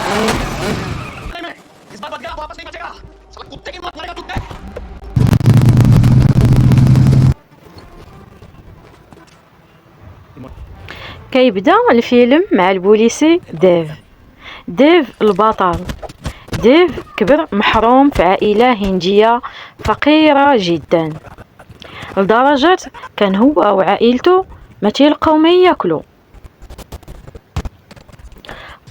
Dime, इस बार बच गया तो वापस नहीं बचेगा। साला कुत्ते की मौत मरेगा कुत्ते। كيبدا الفيلم مع البوليسي ديف. ديف البطل. ديف كبر محروم في عائلة هندية فقيرة جدا، لدرجة كان هو وعائلته ما تيلقاو ما ياكلوا.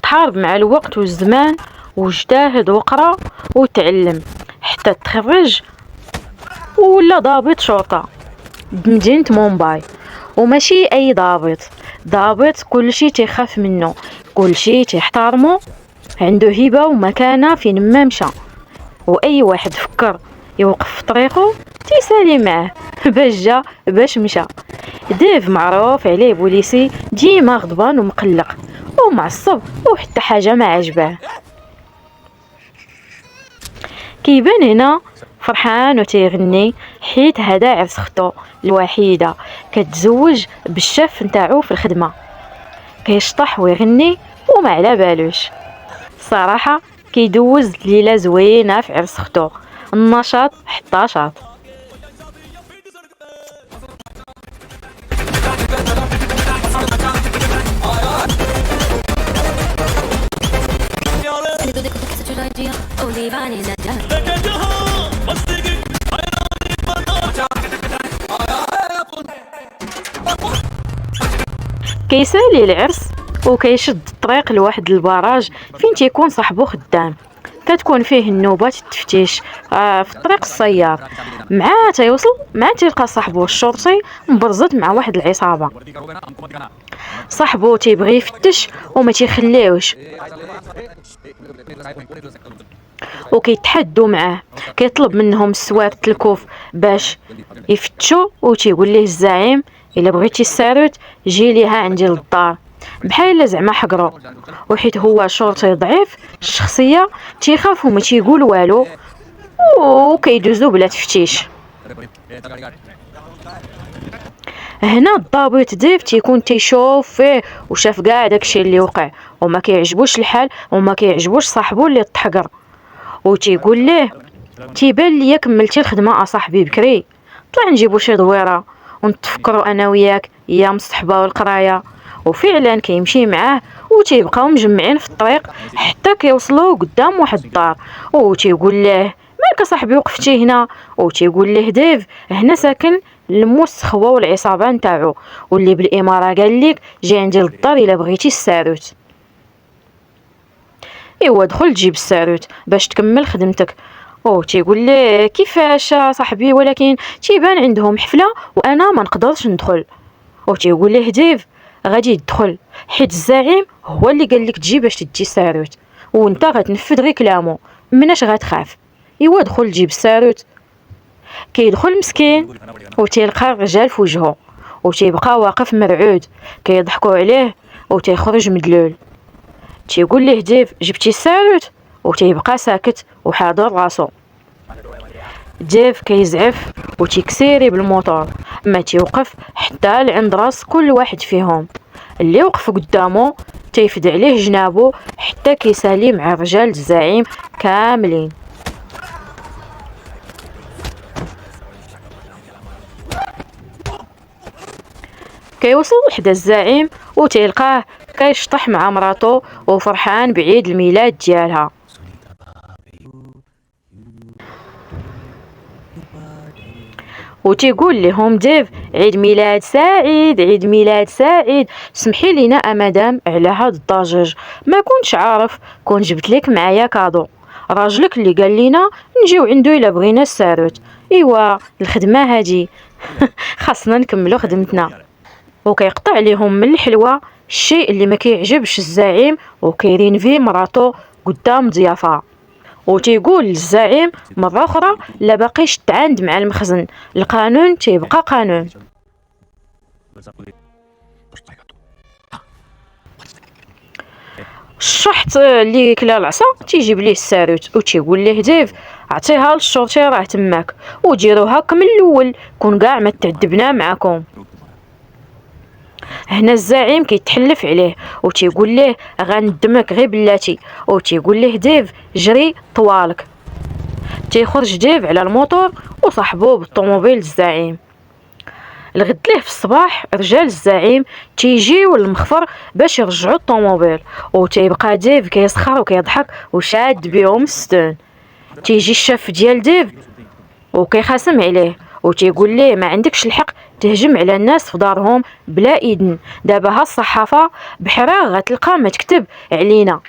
تحارب مع الوقت والزمان واجتهد وقرا وتعلم حتى تخرج ولا ضابط شرطة بمدينة مومباي. وماشي اي ضابط كلشي تيخاف منه، كلشي تيحترمه، عنده هبة ومكانة فين ما مشى، واي واحد فكر يوقف في طريقه تيسالي معاه باش جا باش مشى. ديف معروف عليه بوليسي ديما غضبان ومقلق ومعصب وحتى حاجة ما عجباه. كيبان هنا فرحان وتيغني حيت هذا عرس اختو الوحيدة كتزوج بالشاف نتاعو في الخدمة. كيشطح ويغني وما على بالوش. صراحة كيدوز ليلة زوينة في عرس اختو، النشاط حتى شاط. كيسالي العرس وكيشد الطريق لواحد البراج فين تيكون صاحبو خدام. كتكون فيه النوبات التفتيش في الطريق السيار. مع تيلقى صاحبو الشرطي مبرزط مع واحد العصابة. صاحبو تيبغي يفتش وما تيخليوش وكيتحدوا معاه. كيطلب منهم السوارت الكوف باش يفتشوا وتيقول ليه الزعيم الا بغيتي الساروت جي ليها عندي للدار، بحال زعما حقرو. وحيت هو شرطي ضعيف الشخصيه تيخاف وما تيقول والو وكيدوزو بلا تفتيش. هنا الضابط ديف تيكون تيشوف فيه وشاف كاع داكشي اللي وقع وما كيعجبوش الحال وما كيعجبوش صاحبو اللي تحقر. وتيقول ليه تيبان ليا كملتي الخدمه اصاحبي بكري، طلع نجيبو شي دويره ونتفكروا انا وياك يا مصطحبه والقرايه. وفعلا كيمشي معاه وتيبقاو مجمعين في الطريق حتى كيوصلوا قدام واحد الدار. وتيقول له مالك صاحبي وقفتي هنا؟ وتيقول له ديف هنا ساكن الموس خوا والعصابه نتاعو واللي بالاماره قال لك جي عندي للدار الا بغيتي الساروت. ايوا دخل جيب الساروت باش تكمل خدمتك. تيقول ليه كيفاش صاحبي ولكن تيبان عندهم حفله وانا ما نقدرش ندخل. تيقول ليه ديف غادي يدخل حيت الزعيم هو اللي قال لك تجي باش تدي الساروت وانت غتنفذ غير كلامه، مناش غتخاف. ايوا دخل جيب الساروت. كيدخل مسكين وتيلقى الرجال في وجهه وتيبقى واقف مرعود. كيضحكوا عليه وتيخرج مدلول. تيقول ليه ديف جبتي الساروت؟ وتيبقى ساكت وحاضر راسو. ديف كيزعف وتيكسيري بالموتور، ما تيوقف حتى لعند راس كل واحد فيهم. اللي وقف قدامه تيفد عليه جنابه حتى كيسالي مع رجال الزعيم كاملين. كيوصل حدا الزعيم وتيلقاه كيشطح مع مراته وفرحان بعيد الميلاد ديالها. وتيقول لهم ديف عيد ميلاد سعيد، عيد ميلاد سعيد. سمحي لينا مدام على هاد الضجيج، ما كنتش عارف، كون جبت لك معايا كادو. راجلك اللي قال لينا نجيو عنده الا بغينا الساروت. ايوا الخدمه هادي خاصنا نكملوا خدمتنا. وكيقطع عليهم من الحلوى الشيء اللي ما كيعجبش الزعيم وكيرين فيه مراته قدام ضيافه. وتيقول للزعيم مرة أخرى لا باقيش تعاند مع المخزن، القانون تيبقى قانون. الشحط اللي كلا العصا تيجيب ليه الساروت وتيقول ليه ديف عطيها للشرطي راه تماك وديروها من الاول كون كاع ما تعذبنا معاكم. هنا الزعيم كيتحلف عليه وتيقول ليه غندمك غير بلاتي، وتيقول ليه ديف جري طوالك. تيخرج ديف على الموتور وصاحبو بالطوموبيل الزعيم. الغد ليه في الصباح رجال الزعيم تيجيو للمخفر باش يرجعوا الطوموبيل، وتيبقى ديف كيسخر وكيضحك وشاد بيهم الستون. تيجي الشاف ديال ديف وكيخاسم عليه وتيقول ليه ما عندكش الحق تهجم على الناس في دارهم بلا اذن، دابا ها الصحافه بحراغ غتلقى ما تكتب علينا.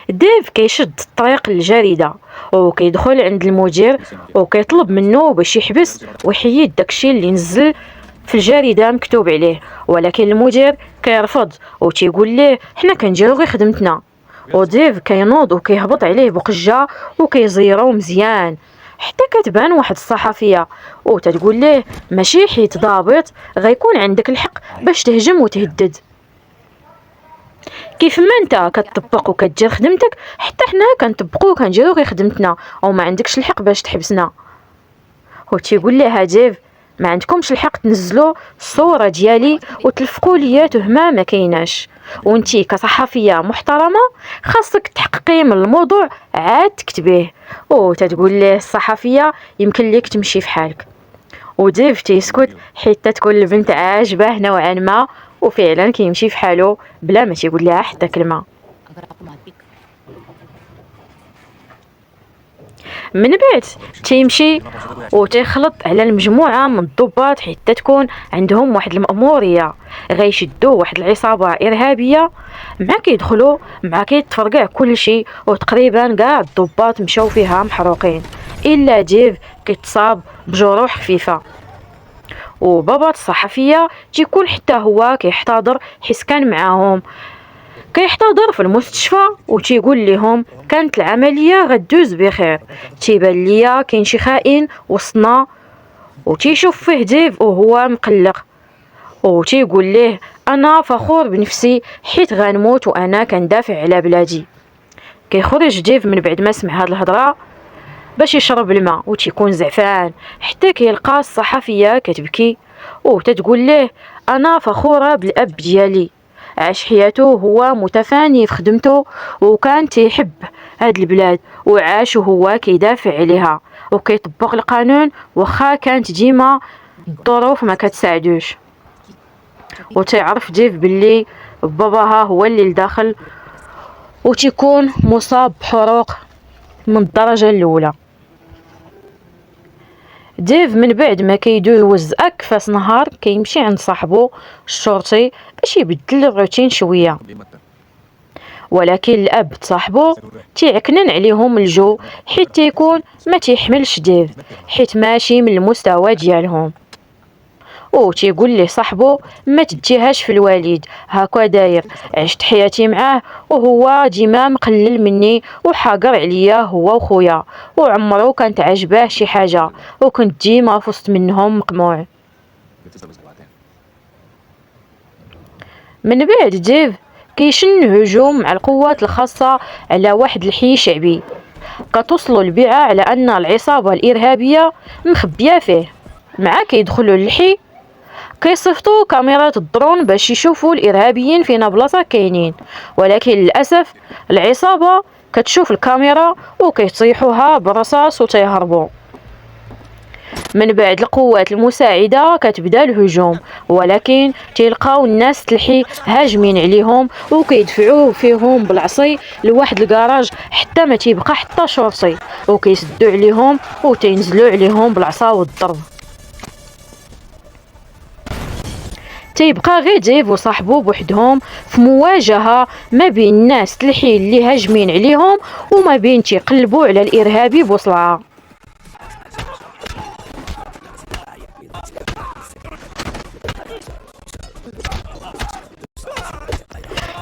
ديف كيشد الطريق للجريده وكيدخل عند المدير وكيطلب منه باش يحبس ويحيد داكشي اللي نزل في الجريده مكتوب عليه، ولكن المدير كيرفض وتيقول ليه حنا كنديرو غير خدمتنا. وديف كينوض وكيهبط عليه بقجه وكيزيرو مزيان، حتى كتبان واحد الصحفيه وتتقول ليه ماشي حيت ضابط غيكون عندك الحق باش تهجم وتهدد. كيف ما انت كتطبق وكتدير خدمتك حتى حنا كنطبقو وكنديرو غير خدمتنا، وما عندكش الحق باش تحبسنا. وتيقول لها ديف ما عندكمش الحق تنزلوا الصوره ديالي وتلفقوا ليا تهمه ما كايناش، وانتي كصحفيه محترمه خاصك تحققي من الموضوع عاد تكتبيه. وتتقول ليه الصحفيه يمكن ليك تمشي في حالك. وديف تيسكت حتى تكون البنت عاجباه نوعا ما، وفعلا كيمشي في حاله بلا ما تيقول لها حتى كلمه. من بعد تيمشي وتيخلط على المجموعه من الضباط حتى تكون عندهم واحد المأموريه غيشدوا واحد العصابه ارهابيه، مع كيدخلوا مع كيتفرقع كل شيء، وتقريبا كاع الضباط مشاو فيها محروقين الا ديف كيتصاب بجروح خفيفه. وبابا الصحفيه تيكون حتى هو كيحتضر حيت كان معاهم، كيحتضر في المستشفى وتيقول لهم كانت العمليه غدوز بخير، تيبان ليا كاين شي خائن وسطنا. وتيشوف فيه ديف وهو مقلق وتيقول ليه انا فخور بنفسي حيت غنموت وانا كندافع على بلادي. كيخرج ديف من بعد ما سمع هاد الهضره باش يشرب الماء وتيكون زعفان، حتى كيلقى الصحفيه كتبكي وتتقول ليه انا فخوره بالاب ديالي، عاش حياته هو متفاني في خدمته وكان تيحب هاد البلاد وعاش وهو كيدافع عليها وكيطبق القانون واخا كانت ديما الظروف ما كتساعدوش. وتعرف ديف باللي باباها هو اللي لداخل وتيكون مصاب بحروق من الدرجه الاولى. ديف من بعد ما كيدوز اكفاس نهار كيمشي عند صاحبو الشرطي باش يبدل الروتين شويه، ولكن الاب صاحبو تيعكنن عليهم الجو حيت تيكون ما تيحملش ديف حيت ماشي من المستوى ديالهم. تيقول ليه صاحبو ما تديهاش في الوالد هكا داير، عشت حياتي معاه وهو ديما مقلل مني وحاقر عليا هو وخويا، وعمرو كانت عجباه شي حاجه وكنت ديما في وسط منهم مقموع. من بعد ديف كيشن هجوم مع القوات الخاصه على واحد الحي شعبي، كتوصلوا البيعه على ان العصابه الارهابيه مخبيه فيه. مع كيدخلوا للحي كيصيفطوا كاميرات الدرون باش يشوفوا الارهابيين فين بلاصه كاينين، ولكن للاسف العصابه كتشوف الكاميرا وكيطيحوها بالرصاص وتيهربوا. من بعد القوات المساعده كتبدا الهجوم، ولكن تلقاو الناس تلحي هاجمين عليهم وكيدفعوه فيهم بالعصي لواحد الكراج حتى ما تيبقى حتى شرطي، وكيسدوا عليهم وتينزلوا عليهم بالعصا والضرب. تيبقى غير ديف وصاحبو بوحدهم في مواجهه ما بين الناس تلحي اللي هاجمين عليهم وما بين تيقلبوا على الارهابي بوصلعه.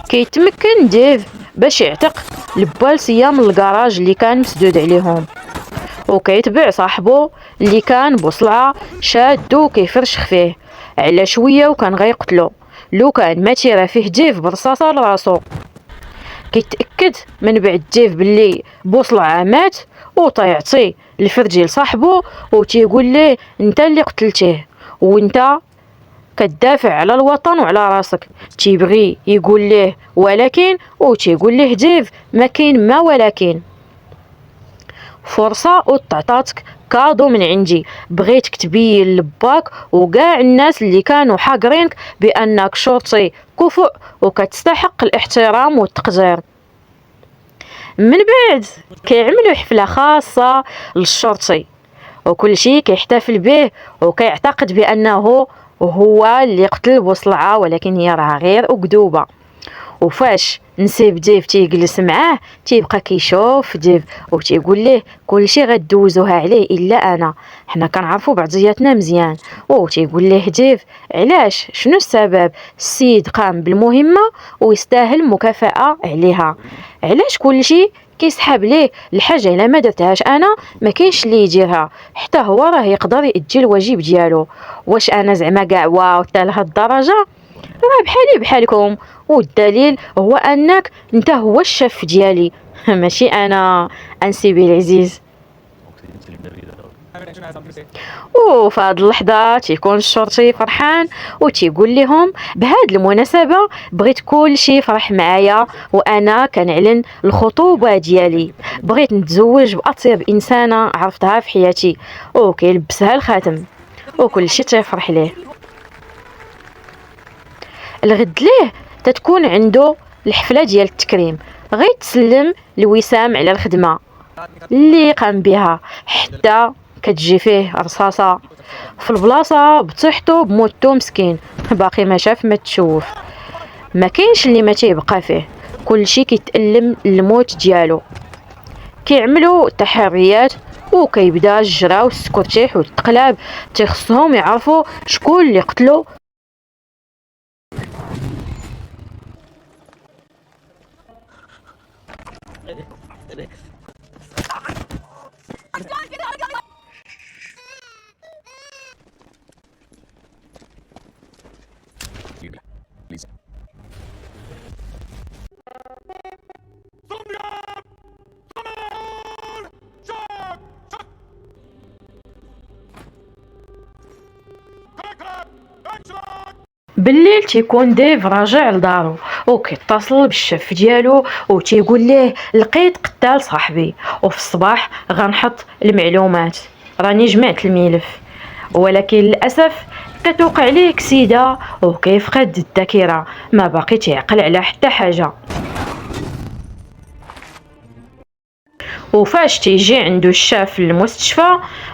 كيتمكن ديف باش يعتق البوليسيه من الكراج اللي كان مسدود عليهم، وكيتبع صاحبو اللي كان بوصلعه شادو كيفرشخ فيه على شويه وكان غيقتلو لو كان ما تيرا فيه ديف برصاصه لراسو. كيتاكد من بعد ديف باللي بوصلعه مات وتيعطي الفرجي لصاحبو وتيقول ليه انت اللي قتلتيه وانت كتدافع على الوطن وعلى راسك. تيبغي يقول ليه ولكن، وتيقول ليه ديف ما كاين ما ولكن. فرصة وتعطاتك كادو من عندي، بغيتك تبين لباك وكاع الناس اللي كانوا حاقرينك بانك شرطي كفؤ وكتستحق الاحترام والتقدير. من بعد كيعملوا حفلة خاصة للشرطي، وكل شيء كيحتفل به وكيعتقد بانه هو اللي قتل بوصلعة، ولكن هي راه غير أكذوبة. وفاش نسيب ديف تيجلس معاه تيبقى كيشوف ديف وتيقول ليه كلشي غدوزوها عليه الا انا، حنا كنعرفوا بعضياتنا مزيان. تيقول ليه ديف علاش، شنو السبب؟ السيد قام بالمهمة ويستاهل مكافأة عليها، علاش كلشي كيسحب ليه الحاجه الا ما درتهاش انا ما كاينش اللي يديرها، حتى هو راه يقدر يأدي الواجب ديالو. واش انا زعما كاع واو حتى لهاد الدرجه؟ راه بحالي بحالكم، والدليل هو انك انت هو الشاف ديالي ماشي انا انسيبي العزيز. وفي هاد اللحظه تيكون الشرطي فرحان وتيقول لهم بهاد المناسبه بغيت كل شيء يفرح معايا، وانا كنعلن الخطوبه ديالي، بغيت نتزوج باطيب انسانه عرفتها في حياتي. كيلبسها الخاتم وكل شيء تيفرح ليه. الغد ليه تتكون عنده الحفله ديال التكريم، غيتسلم لوسام على الخدمه اللي قام بها، حتى كتجي فيه رصاصه في البلاصه بطيحتو بموتو مسكين، باقي ما شاف ما تشوف، ما كاينش اللي ما تيبقى فيه، كلشي كيتألم الموت ديالو. كيعملوا تحريات وكيبدا الجرا والسكرتيح والتقلاب تيخصهم يعرفوا شكون اللي قتلو. Please. بالليل تيكون ديف راجع لدارو وكيتصل بالشاف ديالو وتيقول ليه لقيت قتال صاحبي، وفي الصباح غنحط المعلومات، راني جمعت الملف، ولكن للاسف كتوقع عليه كسيده وكيفقد الذاكره، ما باقي تعقل على حتى حاجه. وفاش تيجي عنده الشاف المستشفى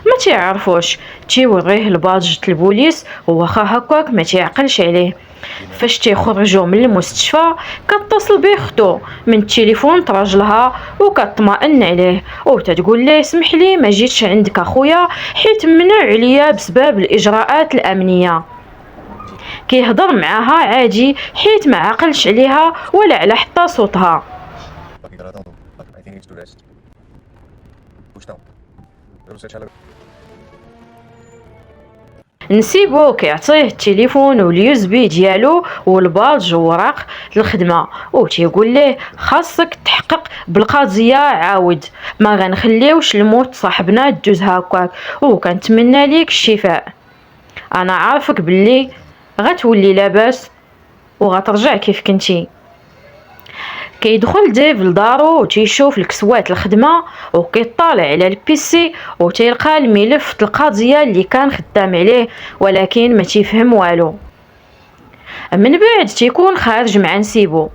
ما تيعرفوش، تيوريه الباج البوليس وواخا هكاك ما تيعقلش عليه. فاش تيخرجوا من المستشفى كتصل به اختو من التليفون تراجلها وكطمئن عليه وتتقول ليه اسمح لي ما جيتش عندك اخويا حيت منع عليا بسبب الاجراءات الامنيه. كيهضر معاها عادي حيت ما عقلش عليها ولا على حتى صوتها. نسيبو كيعطيه التليفون واليوز بي ديالو والباج ووراق الخدمه وتيقول ليه خاصك تحقق بالقضيه عاود، ما غنخليوش الموت صاحبنا دوز هكاك، وكنتمنى ليك الشفاء، انا عارفك باللي غتولي لاباس وغترجع كيف كنتي. كيدخل ديف لدارو وتيشوف الكسوات الخدمه وكيطالع على البيسي وتيلقى الملف القضيه اللي كان خدام عليه، ولكن ما تيفهم والو. من بعد تيكون خارج مع نسيبو،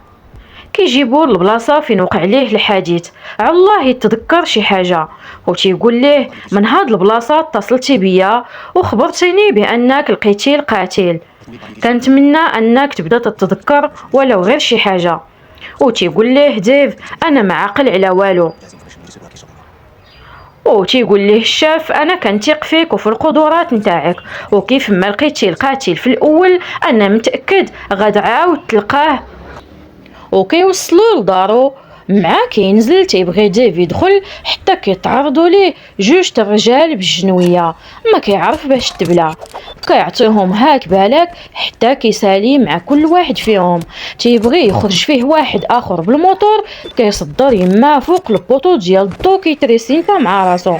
كيجيبو البلاصه فين وقع ليه الحادث، الله يتذكر شي حاجه وتيقول ليه من هاد البلاصه اتصلتي بيا وخبرتيني بانك لقيتي القاتل، كنتمنى انك تبدا تتذكر ولو غير شي حاجه. وتيقول ليه ديف انا ما عاقل على والو، وتيقول ليه الشاف انا كنثق فيك وفي القدرات نتاعك، وكيف ما لقيتي القاتل في الاول انا متاكد غتعاود تلقاه. وكيوصلوا لدارو مع كينزل تيبغي ديف يدخل حتى كيتعرضوا ليه جوج الرجال بالجنويه ما كيعرف باش تبلع، كيعطيهم هاك بالك حتى كيسالي مع كل واحد فيهم، تيبغي يخرج فيه واحد اخر بالموتور كيصدر يما فوق البوطو ديال الضو كيتريسينتا مع راسو،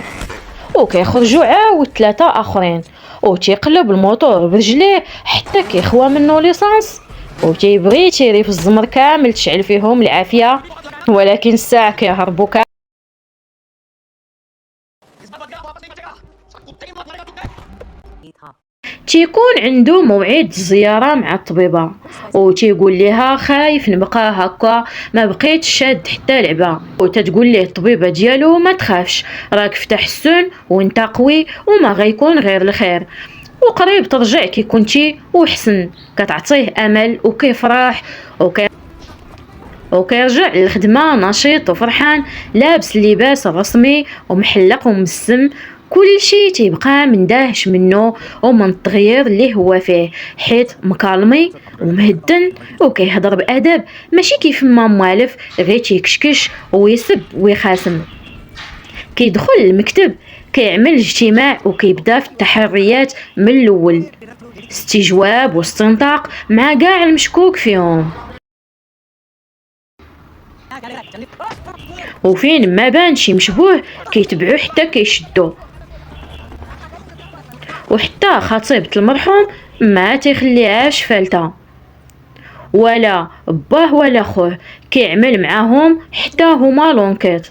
وكيخرجوا عاود ثلاثه اخرين وتيقلب الموتور برجليه حتى كيخوى منه ليسانس، وتيبغي تيري في الزمر كامل تشعل فيهم العافيه، ولكن الساعه كيهربوا تيكون عنده موعد الزياره مع الطبيبه، وتيقول ليها خايف نبقى هكا ما بقيتش شاد حتى لعبه، وتتقول ليه الطبيبه ديالو ما تخافش راك في تحسن وانت قوي وما غيكون غير الخير، وقريب ترجع كي كنتي وحسن. كتعطيه امل وكيفرح وكيرجع للخدمه نشيط وفرحان، لابس اللباس الرسمي ومحلق ومسم، كل شيء تيبقى مندهش منه ومن التغيير اللي هو فيه، حيت مكالمي ومهدن وكيهضر بادب ماشي كيف ما موالف غير تيكشكش ويسب ويخاسم. كيدخل المكتب كيعمل اجتماع وكيبدا في التحريات من الاول، استجواب واستنطاق مع كاع المشكوك فيهم، وفين ما بان شي مشبوه كيتبعوه حتى كيشدو. وحتى خطيبة المرحوم ما تيخليهاش فالته، ولا باه ولا خوه كيعمل معاهم حتى هما لونكيت.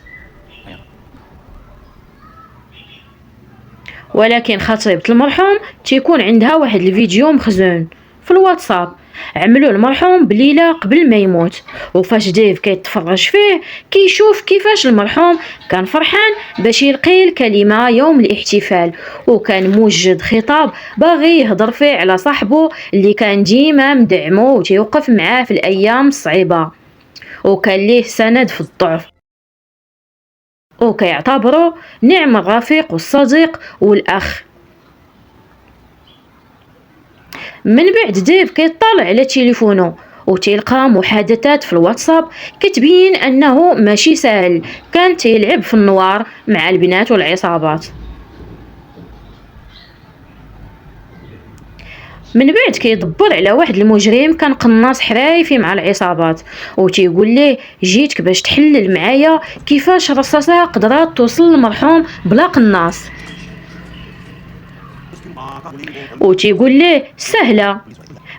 ولكن خطيبة المرحوم تيكون عندها واحد الفيديو مخزون في الواتساب عملوا المرحوم بليله قبل ما يموت، وفاش ديف كيتفرج فيه كيشوف كيفاش المرحوم كان فرحان باش يلقي الكلمه يوم الاحتفال، وكان موجد خطاب باغي يهضر فيه على صاحبه اللي كان ديما مدعمه وتيوقف معاه في الايام الصعيبه، وكان ليه سند في الضعف، وكيعتبره نعم الرفيق والصديق والاخ. من بعد ديف كيطلع على تليفونه وتلقى محادثات في الواتساب كتبين انه ماشي ساهل، كان تيلعب في النوار مع البنات والعصابات. من بعد كيدبر على واحد المجرم كان قناص حرايفي مع العصابات، وتيقول ليه جيتك باش تحلل معايا كيفاش رصاصه قدرات توصل للمرحوم بلا قناص، وتيقول ليه سهله،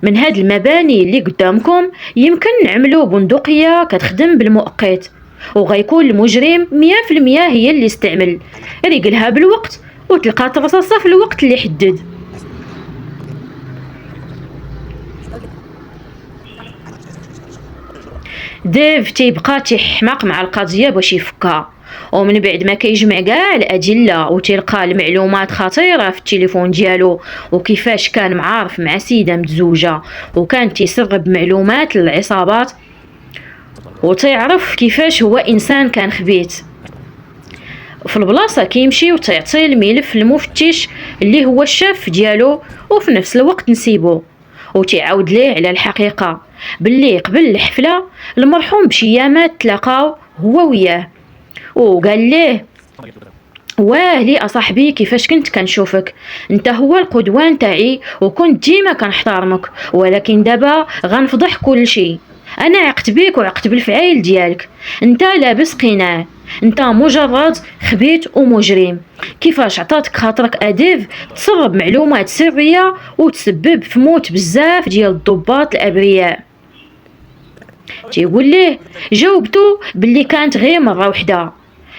من هاد المباني اللي قدامكم يمكن نعملو بندقيه كتخدم بالمؤقت، وغيكون المجرم 100% هي اللي استعمل، ريقلها بالوقت وتلقى الرصاصه في الوقت اللي حدد. ديف تيبقى تيحماق مع القضيه باش يفكها، ومن بعد ما كيجمع كاع الادله وتلقى المعلومات خطيره في التليفون ديالو، وكيفاش كان معارف مع سيده متزوجه وكان تيسرب معلومات للعصابات، وتيعرف كيفاش هو انسان كان خبيث. في البلاصه كيمشي وتيعطي الملف للمفتش اللي هو الشاف ديالو، وفي نفس الوقت نسيبو وتيعاود ليه على الحقيقه باللي قبل الحفله المرحوم بشيامات تلاقاو هو وياه، وقال ليه واه لي اصاحبي كيفاش كنت كنشوفك، انت هو القدوه نتاعي وكنت ديما كنحترمك، ولكن دابا غنفضح كل شيء، انا عقت بيك وعقت بالفعايل ديالك، انت لابس قناع، انت مجرد خبيث ومجرم، كيفاش عطاتك خاطرك اديف تسرب معلومات سريه وتسبب في موت بزاف ديال الضباط الابرياء. تيقول ليه جاوبتو باللي كانت غير مره وحده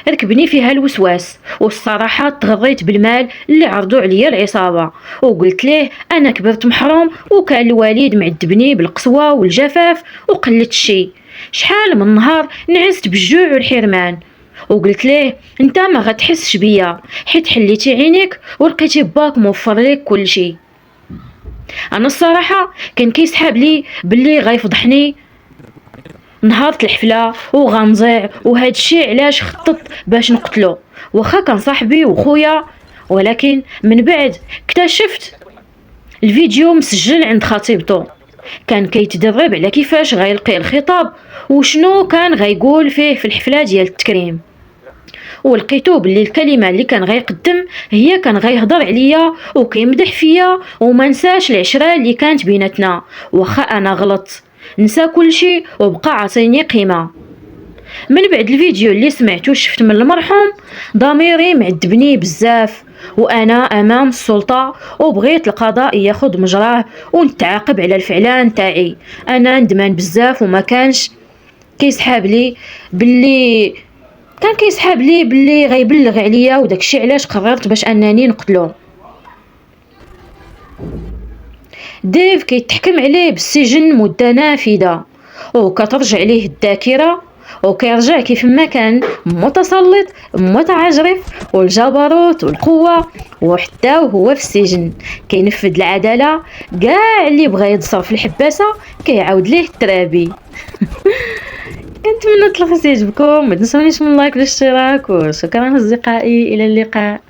ركبني فيها الوسواس، والصراحه تغريت بالمال اللي عرضوا عليا العصابه، وقلت ليه انا كبرت محروم وكان الوالد معذبني بالقسوه والجفاف وقلت الشي، شحال من نهار نعست بالجوع والحرمان، وقلت ليه انت ما غتحسش بيا حيت حليتي عينيك ولقيتي باك موفر لك كل شيء. انا الصراحه كان كيسحاب لي باللي غيفضحني نهار الحفله وغنضيع، وهذا الشيء علاش خطط باش نقتلو، واخا كان صاحبي وخويا، ولكن من بعد اكتشفت الفيديو مسجل عند خطيبته، كان كيتدرب على كيفاش غيلقي الخطاب وشنو كان غيقول فيه في الحفله ديال التكريم، ولقيتو باللي الكلمه اللي كان غيقدم هي كان غيهضر عليا وكيمدح فيا وما نساش العشره اللي كانت بيناتنا، واخا انا غلط نسى كل شيء وبقى عطيني قيمه. من بعد الفيديو اللي سمعتو شفت من المرحوم ضميري معذبني بزاف، وانا امام السلطه وبغيت القضاء ياخذ مجراه ونتعاقب على الفعلان تاعي. انا ندمان بزاف وما كانش كيسحاب لي باللي كان كيسحاب لي باللي غيبلغ عليا، وداكشي علاش قررت باش انني نقتلو. ديف كيتحكم عليه بالسجن مدة نافذة وكترجع ليه الذاكرة وكيرجع كيف ما كان متسلط متعجرف والجبروت والقوة، وحتى وهو في السجن كينفذ العدالة. كاع اللي بغى يتصرف في الحباسة كيعاود ليه الترابي. كنتمنى القصة يعجبكم، ما تنسونيش من لايك والاشتراك، وشكرا اصدقائي، الى اللقاء.